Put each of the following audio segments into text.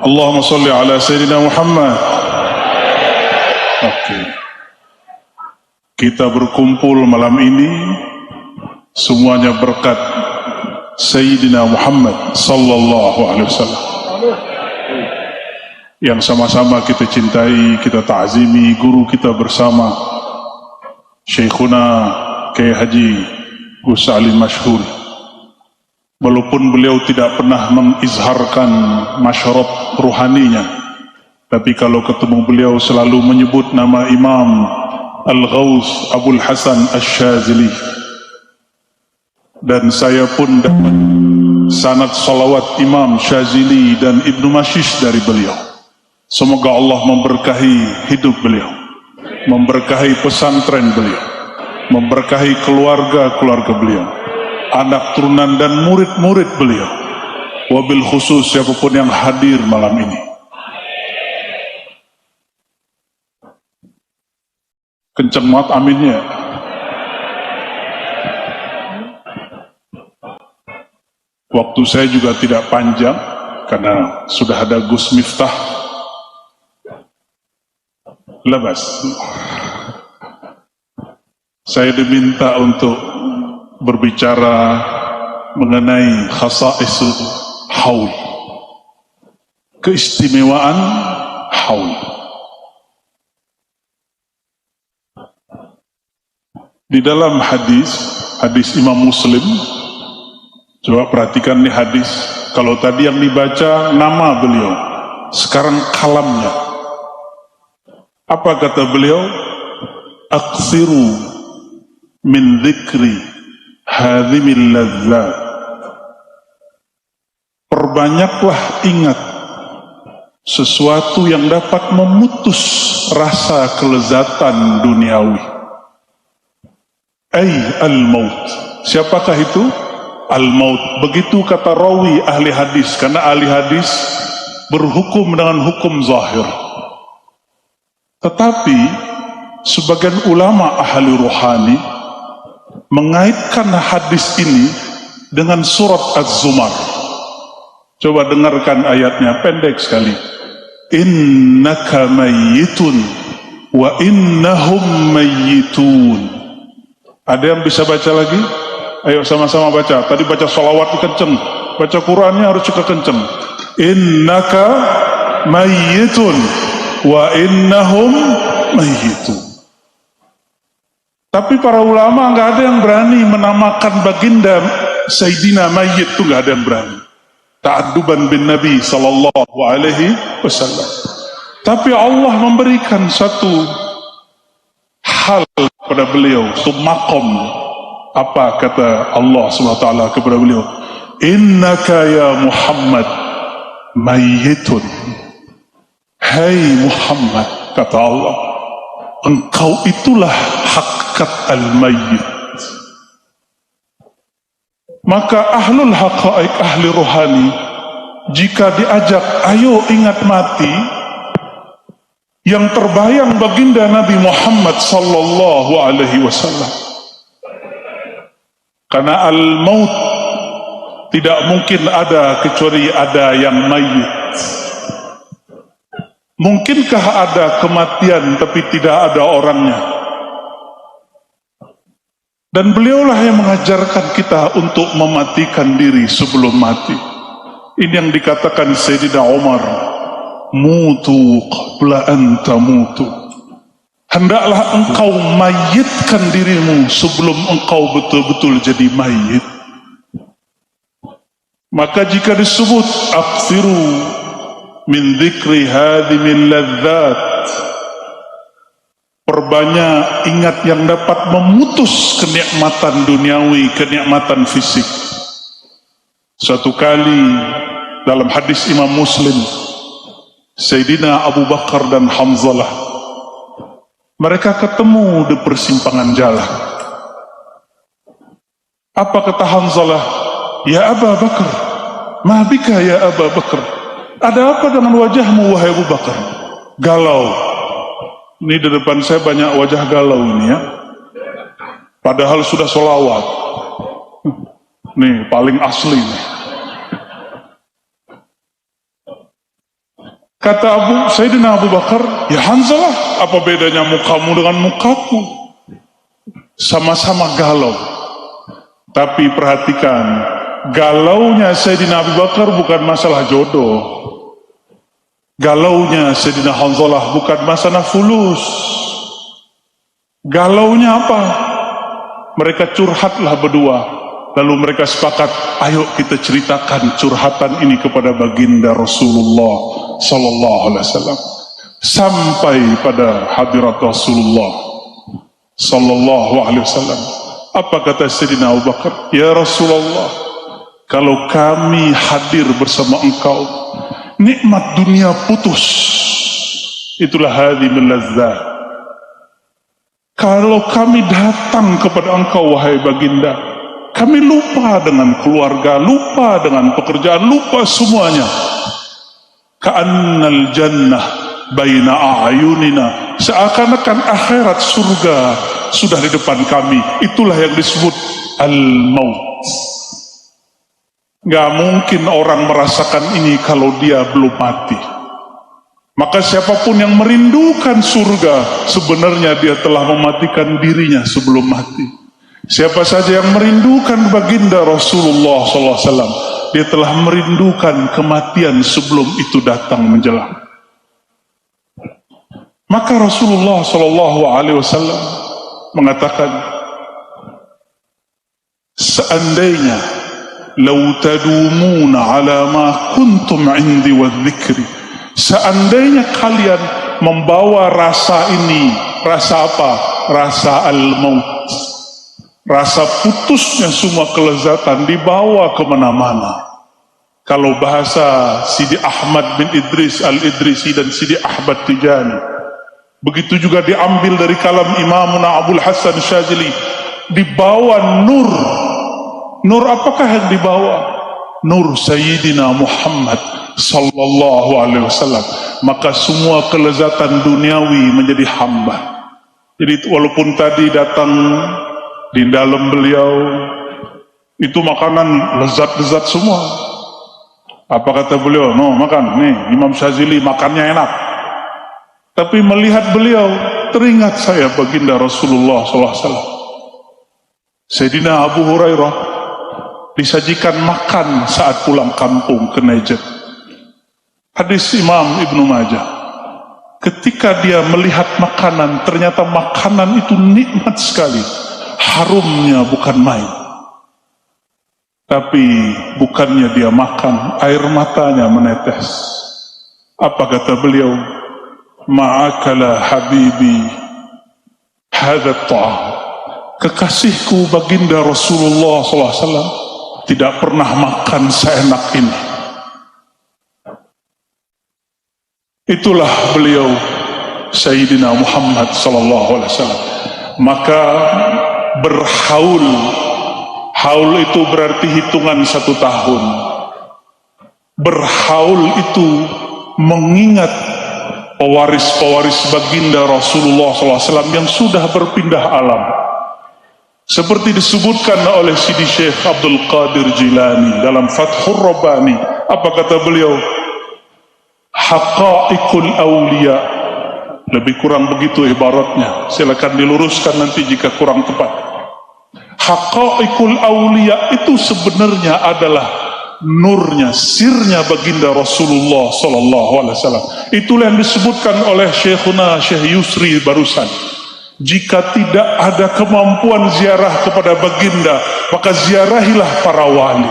Allahumma salli ala Sayyidina Muhammad. Oke. Kita berkumpul malam ini semuanya berkat Sayyidina Muhammad sallallahu alaihi wasallam yang sama-sama kita cintai, kita ta'zimi guru kita bersama Syekhuna Kiai Haji Gus Ali Masyhur. Walaupun beliau tidak pernah mengizharkan masyarakat ruhaninya, tapi kalau ketemu beliau selalu menyebut nama Imam Al-Ghaus Abul Hasan Asy-Syadzili. Dan saya pun dapat sanad salawat Imam Syadzili dan Ibnu Mashish dari beliau. Semoga Allah memberkahi hidup beliau, memberkahi pesantren beliau, memberkahi keluarga-keluarga beliau, anak turunan dan murid-murid beliau, wabil khusus siapapun yang hadir malam ini. Kenceng banget aminnya. Waktu saya juga tidak panjang karena sudah ada Gus Miftah. Labas. Saya diminta untuk berbicara mengenai khasaisul haul, keistimewaan haul. Di dalam hadis Imam Muslim, coba perhatikan nih hadis. Kalau tadi yang dibaca nama beliau, sekarang kalamnya. Apa kata beliau? Aksiru min dzikri hadhimil ladzat. Perbanyaklah ingat sesuatu yang dapat memutus rasa kelezatan duniawi. Al-maut. Siapakah itu? Al-maut. Begitu kata rawi ahli hadis, karena ahli hadis berhukum dengan hukum zahir. Tetapi sebagian ulama ahli ruhani mengaitkan hadis ini dengan surat Az-Zumar. Coba dengarkan ayatnya, pendek sekali. Innaka mayyitun wa innahum mayyitun. Ada yang bisa baca lagi? Ayo sama-sama baca. Tadi baca sholawat kenceng, baca Qurannya harus juga kenceng. Innaka mayyitun wa innahum mayyitun. Tapi para ulama nggak ada yang berani menamakan baginda Sayyidina Mayyit, itu nggak ada yang berani. Ta'adduban bin Nabi sallallahu alaihi wasallam. Tapi Allah memberikan satu hal kepada beliau, satu makom. Apa kata Allah SWT kepada beliau? Innaka ya Muhammad mayyitun. Hai Muhammad, kata Allah, engkau itulah hakikat al-mayyit. Maka ahlul haqa'iq, ahli rohani, jika diajak ayo ingat mati, yang terbayang baginda Nabi Muhammad sallallahu alaihi wasallam. Karena al-maut tidak mungkin ada kecuali ada yang mayyit. Mungkinkah ada kematian tapi tidak ada orangnya? Dan beliaulah yang mengajarkan kita untuk mematikan diri sebelum mati. Ini yang dikatakan Sayyidina Umar, mutu qabla an tamutu. Hendaklah engkau mayitkan dirimu sebelum engkau betul-betul jadi mayit. Maka jika disebut aksiru min dzikri hadhimil ladzat, perbanyak ingat yang dapat memutus kenikmatan duniawi, kenikmatan fisik. Suatu kali dalam hadis Imam Muslim, Sayyidina Abu Bakar dan Hamzalah, mereka ketemu di persimpangan jalan. Apa kata Hamzalah? Ya Abu Bakar, ma bika ya Abu Bakar? Ada apa dengan wajahmu wahai Abu Bakar? Galau. Ini di depan saya banyak wajah galau ini ya. Padahal sudah sholawat. Nih paling asli nih. Kata Sayyidina Abu Bakar, ya Hanzalah, apa bedanya mukamu dengan mukaku? Sama-sama galau. Tapi perhatikan, galaunya Sayyidina Abu Bakar bukan masalah jodoh. Galaunya Sayyidina Hanzalah bukan masalah fulus. Galaunya apa? Mereka curhatlah berdua. Lalu mereka sepakat, ayo kita ceritakan curhatan ini kepada baginda Rasulullah sallallahu alaihi wasallam. Sampai pada hadirat Rasulullah sallallahu alaihi wasallam. Apa kata Sayyidina Abu Bakar? Ya Rasulullah, kalau kami hadir bersama engkau, nikmat dunia putus. Itulah hadhimul lazzat. Kalau kami datang kepada engkau wahai baginda, kami lupa dengan keluarga, lupa dengan pekerjaan, lupa semuanya. Ka'annal jannah baina a'yunina, seakan-akan akhirat surga sudah di depan kami. Itulah yang disebut al-maut. Gak mungkin orang merasakan ini kalau dia belum mati. Maka siapapun yang merindukan surga, sebenarnya dia telah mematikan dirinya sebelum mati. Siapa saja yang merindukan baginda Rasulullah SAW, dia telah merindukan kematian sebelum itu datang menjelang. Maka Rasulullah SAW mengatakan, seandainya lau tadumuna ala ma kuntum indi wa dzikri, seandainya kalian membawa rasa ini, rasa apa? Rasa al-maut, rasa putusnya semua kelezatan dibawa kemana-mana. Kalau bahasa Sidi Ahmad bin Idris al-Idrisi dan Sidi Ahmad Tijani, begitu juga diambil dari kalam Imamuna Abul Hasan Syazili, dibawa nur. Nur apakah yang dibawa? Nur Sayyidina Muhammad sallallahu alaihi wasallam. Maka semua kelezatan duniawi menjadi hamba. Jadi walaupun tadi datang di dalam beliau itu makanan lezat-lezat semua, apa kata beliau? No, makan nih, Imam Syazili makannya enak. Tapi melihat beliau, teringat saya baginda Rasulullah SAW. Sayyidina Abu Hurairah disajikan makan saat pulang kampung ke Najd. Hadis Imam Ibnu Majah. Ketika dia melihat makanan, ternyata makanan itu nikmat sekali. Harumnya bukan main. Tapi bukannya dia makan, air matanya menetes. Apa kata beliau? Ma'akala habibi hadha ta'am. Kekasihku baginda Rasulullah SAW tidak pernah makan seenak ini. Itulah beliau Sayyidina Muhammad SAW. Maka berhaul, haul itu berarti hitungan 1 tahun. Berhaul itu mengingat pewaris-pewaris baginda Rasulullah SAW yang sudah berpindah alam. Seperti disebutkan oleh Sidi Syekh Abdul Qadir Jilani dalam Fathur Rabbani. Apa kata beliau? Haqa'iqul awliya. Lebih kurang begitu ibaratnya. Silakan diluruskan nanti jika kurang tepat. Haqa'iqul awliya itu sebenarnya adalah nurnya, sirnya baginda Rasulullah SAW. Itulah yang disebutkan oleh Syekhuna Syekh Yusri barusan. Jika tidak ada kemampuan ziarah kepada baginda, maka ziarahilah para wali.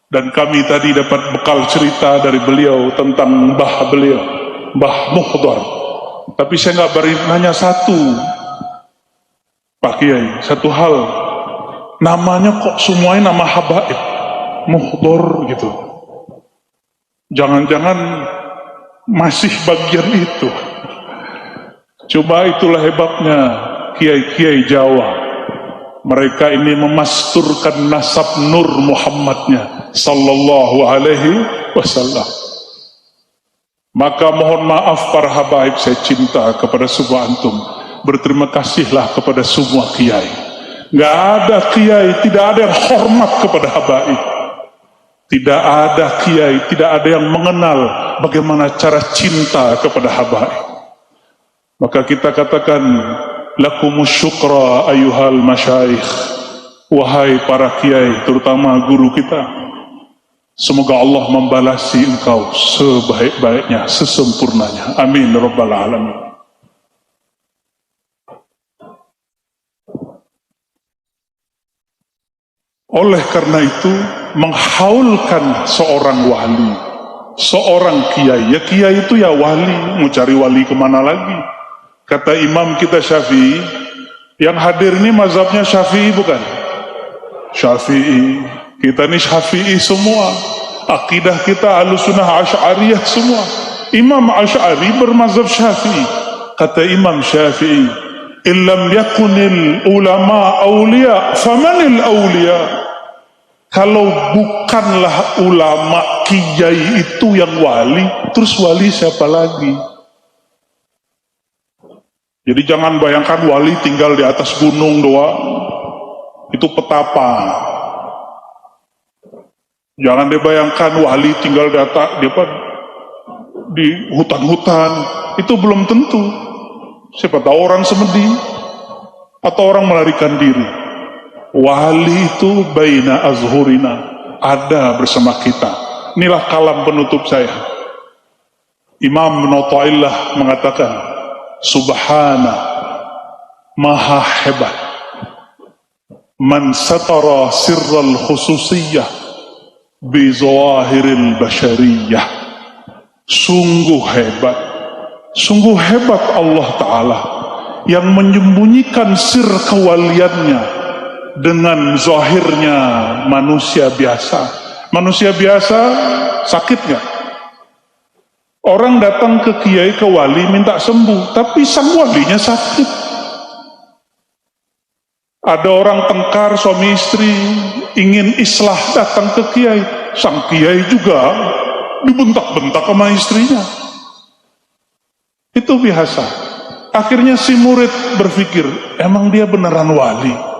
Dan kami tadi dapat bekal cerita dari beliau tentang mbah beliau, Mbah Muhdar. Tapi saya nggak beri nanya satu, Pak Kiai, satu hal. Namanya kok semuanya nama habaib, Muhdar gitu. Jangan-jangan masih bagian itu. Coba itulah hebatnya kiai-kiai Jawa. Mereka ini memasturkan nasab nur Muhammadnya sallallahu alaihi wasallam. Maka mohon maaf para habaib, saya cinta kepada semua antum. Berterima kasihlah kepada semua kiai. Nggak ada kiai, tidak ada yang hormat kepada habaib. Tidak ada kiai, tidak ada yang mengenal bagaimana cara cinta kepada habaib. Maka kita katakan, lakumus syukra ayuhal masyaikh, wahai para kiai, terutama guru kita, semoga Allah membalasi engkau sebaik-baiknya, sesempurnanya. Amin rabbal alamin. Oleh karena itu, menghaulkan seorang wali, seorang kiai, ya kiai itu ya wali, mau cari wali kemana lagi? Kata imam kita Syafi'i, yang hadir ini mazhabnya Syafi'i bukan? Syafi'i, kita ini Syafi'i semua, akidah kita Ahlussunnah Asy'ariyah semua. Imam Asy'ari bermazhab Syafi'i. Kata Imam Syafi'i, illam yakunil ulama awliya famanil awliya. Kalau bukanlah ulama kiai itu yang wali, terus wali siapa lagi? Jadi jangan bayangkan wali tinggal di atas gunung doang, itu petapa. Jangan dibayangkan wali tinggal di hutan-hutan, itu belum tentu. Siapa tahu orang semedi atau orang melarikan diri. Wali itu baina azhurina, ada bersama kita. Inilah kalam penutup saya. Imam Ibnu Athaillah mengatakan, subhana maha hebat man satara sirral khususiyah bi zawahiril basyariyah. Sungguh hebat Allah Ta'ala yang menyembunyikan sir kewaliannya dengan zahirnya manusia biasa. Manusia biasa sakit gak? Orang datang ke kiai, ke wali minta sembuh, tapi sang walinya sakit. Ada orang tengkar suami istri ingin islah, datang ke kiai, sang kiai juga dibentak-bentak sama istrinya. Itu biasa. Akhirnya si murid berpikir, emang dia beneran wali?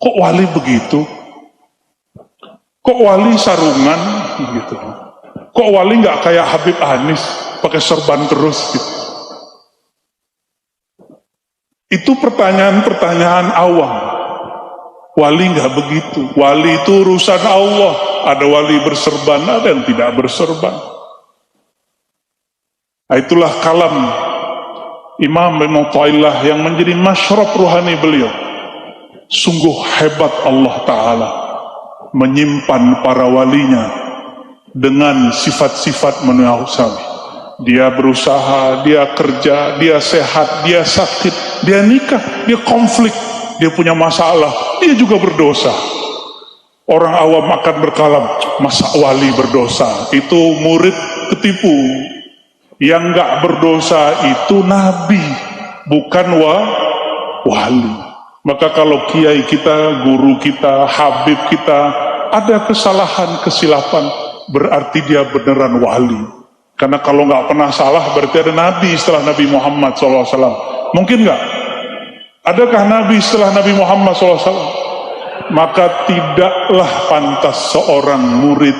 Kok wali begitu? Kok wali sarungan gitu? Kok wali nggak kayak Habib Anis pakai serban terus gitu? Itu pertanyaan-pertanyaan awam. Wali nggak begitu. Wali itu urusan Allah. Ada wali berserban, ada yang tidak berserban. Nah, itulah kalam Imam Ibnu Athaillah yang menjadi masyrab ruhani beliau. Sungguh hebat Allah Ta'ala menyimpan para walinya dengan sifat-sifat manusiawi. Dia berusaha, dia kerja, dia sehat, dia sakit, dia nikah, dia konflik, dia punya masalah, dia juga berdosa. Orang awam akan berkalam, masa wali berdosa? Itu murid ketipu. Yang gak berdosa itu nabi, bukan wali. Maka kalau kiai kita, guru kita, habib kita ada kesalahan, kesilapan, berarti dia beneran wali. Karena kalau nggak pernah salah berarti ada nabi setelah Nabi Muhammad SAW. Mungkin nggak? Adakah nabi setelah Nabi Muhammad SAW? Maka tidaklah pantas seorang murid,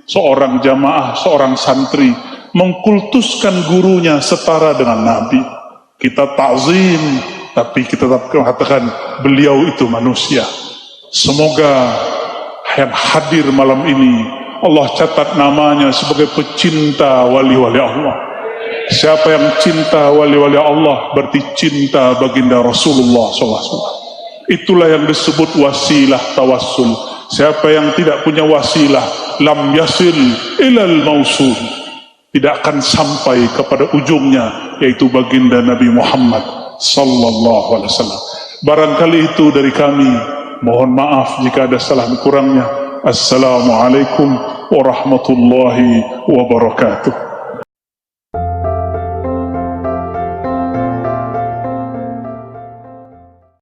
seorang jamaah, seorang santri mengkultuskan gurunya setara dengan nabi. Kita ta'zim, tapi kita tetap mengatakan beliau itu manusia. Semoga yang hadir malam ini Allah catat namanya sebagai pecinta wali-wali Allah. Siapa yang cinta wali-wali Allah berarti cinta baginda Rasulullah SAW. Itulah yang disebut wasilah tawassul. Siapa yang tidak punya wasilah, lam yasil ilal mausul, tidak akan sampai kepada ujungnya, yaitu baginda Nabi Muhammad sallallahu alaihi wasallam. Barangkali itu dari kami. Mohon maaf jika ada salah kurangnya. Assalamualaikum warahmatullahi wabarakatuh.